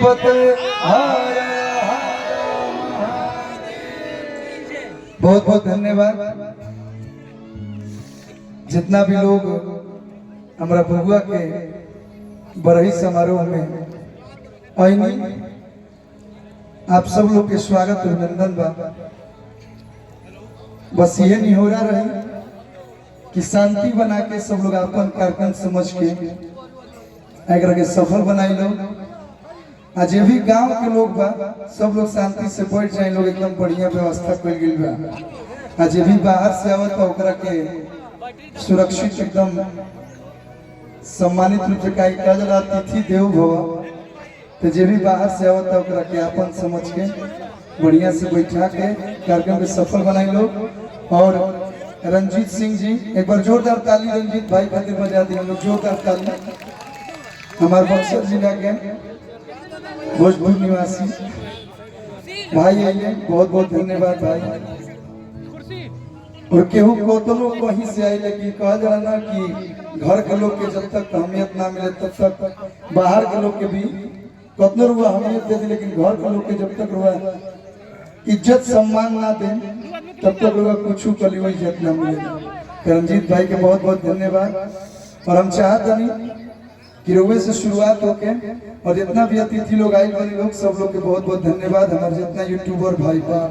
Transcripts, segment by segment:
पते बहुत बहुत धन्यवाद। जितना भी लोग हमारा बबुआ के बरही समारोह में आईनी, आप सब लोग के स्वागत अभिनंदन बा। बस ये नहीं हो रहा रही कि शांति बना के सब लोग अपन कार्यक्रम समझ के अगर के सफल बनाई लो। आज भी गांव के लोग बा सब लोग शांति से बैठ जाए, लोग एकदम बढ़िया व्यवस्था कर गई बा। आज भी बाहर से आवत ओकरा के सुरक्षित एकदम सम्मानित रूप से कहा जाला अतिथि देव भव। तो जे भी बाहर से आवत ओकरा के अपन समझ के बढ़िया से बैठा के कार्यक्रम के सफल बनाई लो। और रंजीत सिंह जी, एक बार जोरदार ताली रंजीत भाई खातिर बजा दी हम लोग, जोरदार ताली। हमारे बक्सर जिला के भोजपुर निवासी भाई आइए, बहुत बहुत धन्यवाद भाई। और केहू कोतलो कहीं से आए, लेकिन कहा जा ना कि घर के लोग के जब तक अहमियत ना मिले तब तक बाहर के लोग के भी कतनो रुआ अहमियत दे दी, लेकिन घर के लोग के जब तक रुआ इज्जत सम्मान ना दे तब तक लोग कुछ कली हुई इज्जत ना मिले। रंजीत भाई के बहुत बहुत धन्यवाद। और हम चाहते नहीं कि रोवे से शुरुआत होके और जितना भी अतिथि लोग आए वाले लोग सब लोग के बहुत बहुत धन्यवाद। हमारे जितना यूट्यूबर भाई वाह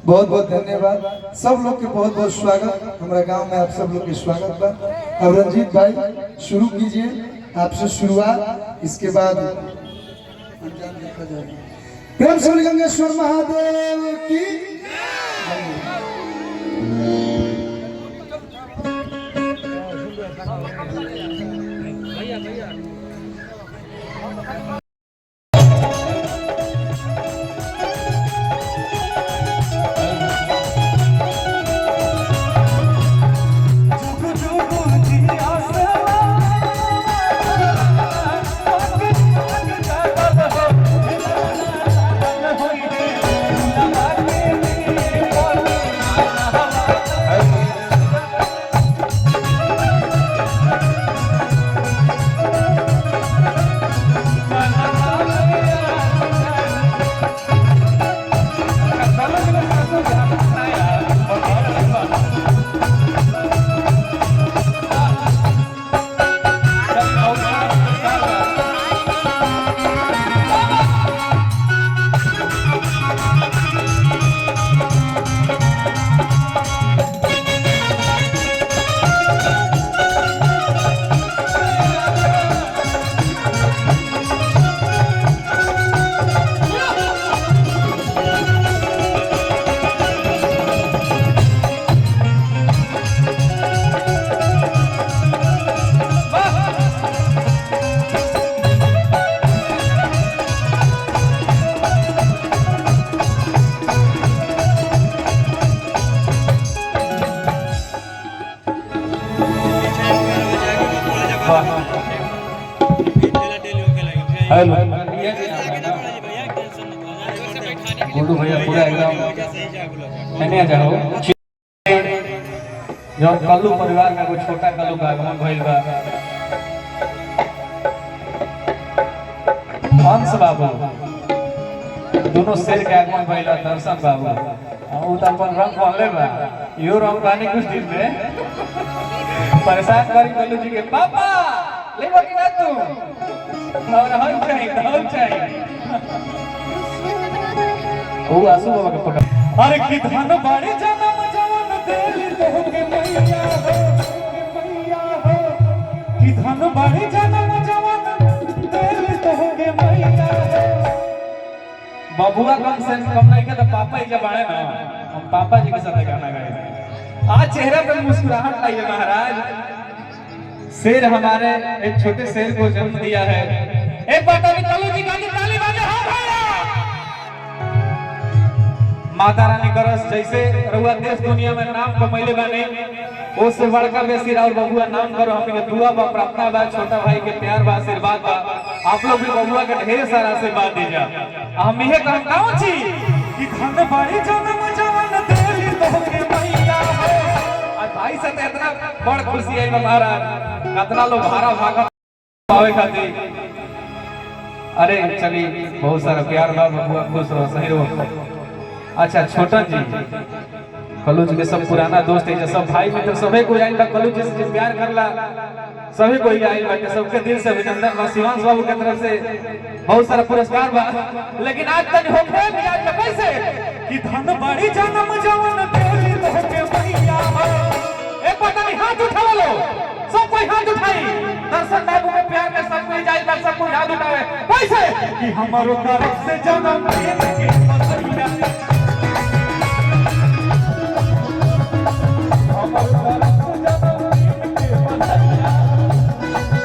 बहुत बहुत धन्यवाद। सब लोग के बहुत बहुत स्वागत। हमारा गांव में आप सब लोग के स्वागत बा। अब रंजीत भाई शुरू कीजिए, आपसे शुरुआत, इसके बाद प्रेम से गंगेश्वर महादेव की। हेलो गुड्डू भैया पूरा एकदम नहीं जाओ। जो कल्लू परिवार में कोई छोटा कल्लू का आगमन भइल बा, हंस बाबू दोनों शेर के आगमन भइल बा। दर्शन बाबू उ त अपन रंग बनले बा, यो रंग पानी कुछ दिन में परेशान करी कल्लू जी के पापा लेबो कि ना तू और हम चाहिए ओ आंसू बाबा के पकड़। अरे कि धन बाड़ी जन्म जवन देली तोहके मैया हो, मैया हो कि धन बाड़ी जन्म जवन देली तोहके मैया हो। बबुआ कम से कम नहीं के तो पापा ही जब आए ना, हम पापा जी के साथ गाना गाए। आज चेहरे पे मुस्कुराहट लाइए महाराज। शेर हमारे एक छोटे शेर को जन्म दिया है। एक बात अभी कल्लू जी गाली ताली बाजे। हाँ भैया माता रानी करस जैसे रउआ देश दुनिया में नाम कमैले बाने, ओ से बड़का बेसी और बबुआ नाम करो। हमनी के दुआ बा, प्रार्थना बा, छोटा भाई के प्यार बा, आशीर्वाद बा। आप लोग भी बबुआ के ढेर सारा आशीर्वाद दीजा। हम इहे कहम काऊ छी कि धन बाड़ी जन्म जवन देली तोहके मैया हो। आज भाई से इतना बड़ खुशी है महाराज, कितना लोग भारा भागा पावे खातिर अरे चलिए बहुत सारा प्यार बा बबुआ खुश रहो सही रहो। अच्छा छोटन जी कलू जी के सब पुराना दोस्त है सब भाई मित्र सभी को आइल बा कलू जी से प्यार करला सभी को आइल बा सबके दिल से अभिनंदन बा। शिवांश बाबू के तरफ से बहुत सारा पुरस्कार बा लेकिन आज तक होखे भी आज तक कैसे कि धन बड़ी जन्म जवन तेरी तोहके मैया हो। एक पता नहीं हाथ उठा लो सब कोई हाथ उठाई दर्शन बाबू में प्यार के सब कोई जाई बा सब कोई हाथ उठावे कैसे कि हमारो तरफ से जन्म तेरे के मैया हमारो तरफ से जन्म तेरे के मैया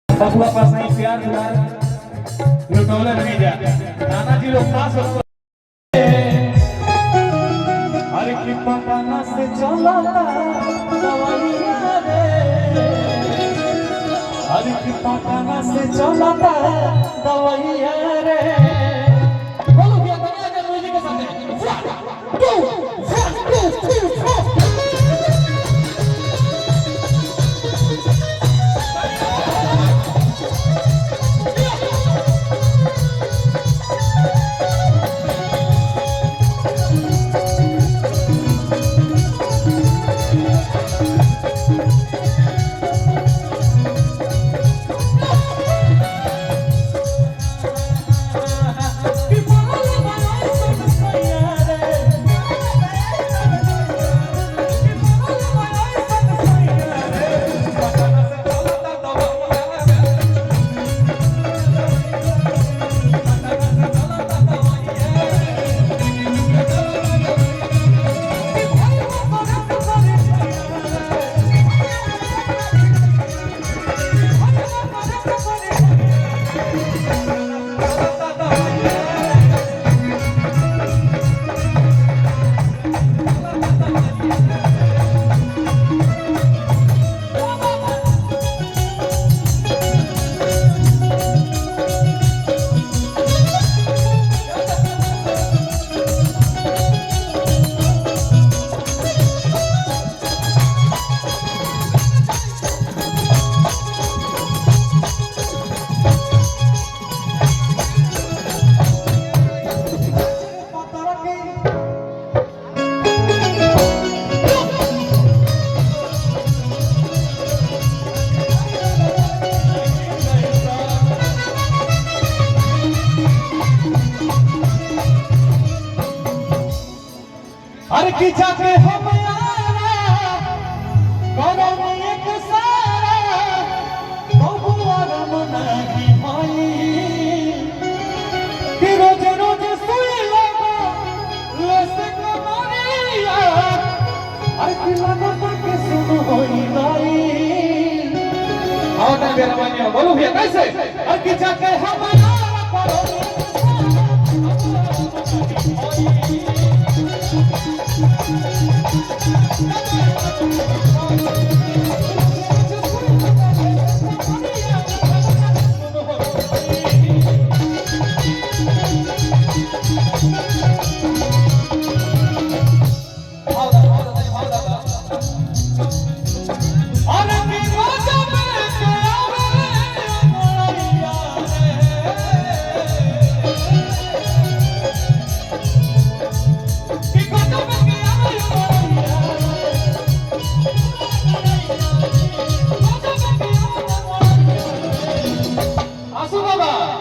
बबुआ पास नहीं प्यार दुलार लुटौले नहीं जा नाना जी लोग पास हो। अरे की पटाना से चला दवाइया रे अरे की पटाना से चला दवाइया रे बोलो भैया दुनिया के म्यूजिक के साथ 1 2 अरे की जाके हम यारा करो एक सारा बबुआ रमना की भाई कि रोज रोज सुई लगा लेसे कमरिया अरे की लगा के सुन होई नाई आओ ना मेरा बनिया बोलो भैया कैसे अरे की जाके हम यारा करो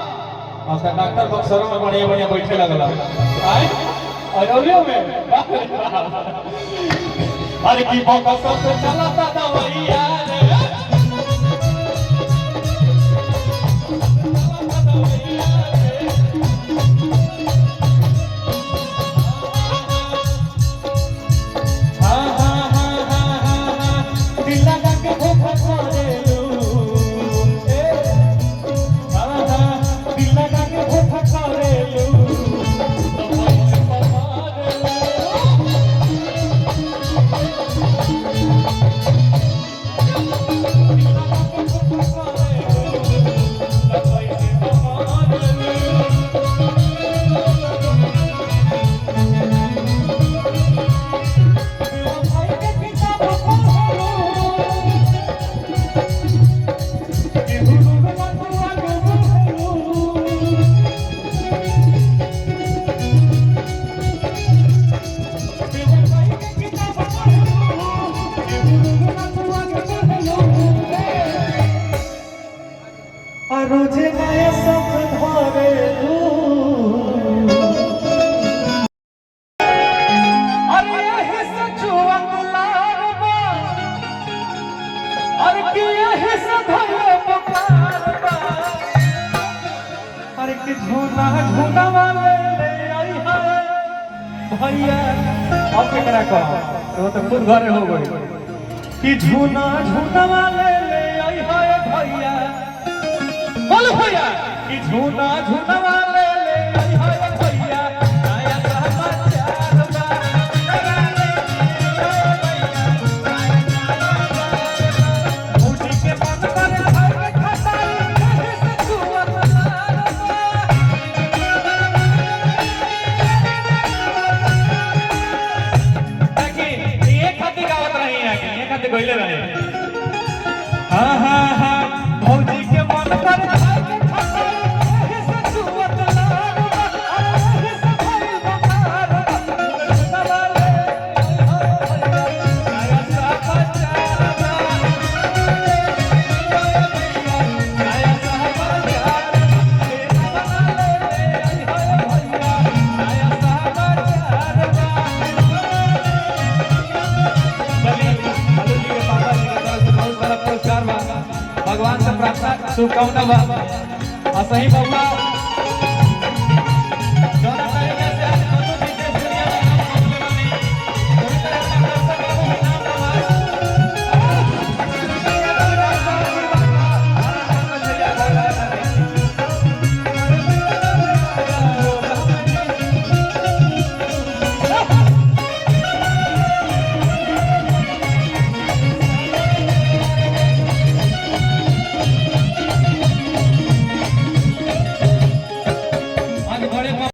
डॉक्टर बक्सरों में बढ़िया बढ़िया बैठे लगला आए अरौलियों में अरे की बक्सर से चलाता दवाइया रे हां हां हां हां दिल लगा के धोखा करे दिल लगा के धोखा करे भैया अब केकरा कहो तो खुद घरे हो गई कि झूना झूना वाले ले आई है भैया बोल भैया कि झूना झूना वाले ले आई है भैया नया समाचार बा मुझी के मन पर है खटाई से छुअत गइले रहे हां हां हां भौजी के मन पर खाए के खटाई से छुअत लाल अरे से भइल बकार सवाले नया समाचार बा नया समाचार भगवान से प्रार्थना शुभकामना बा सही बाबा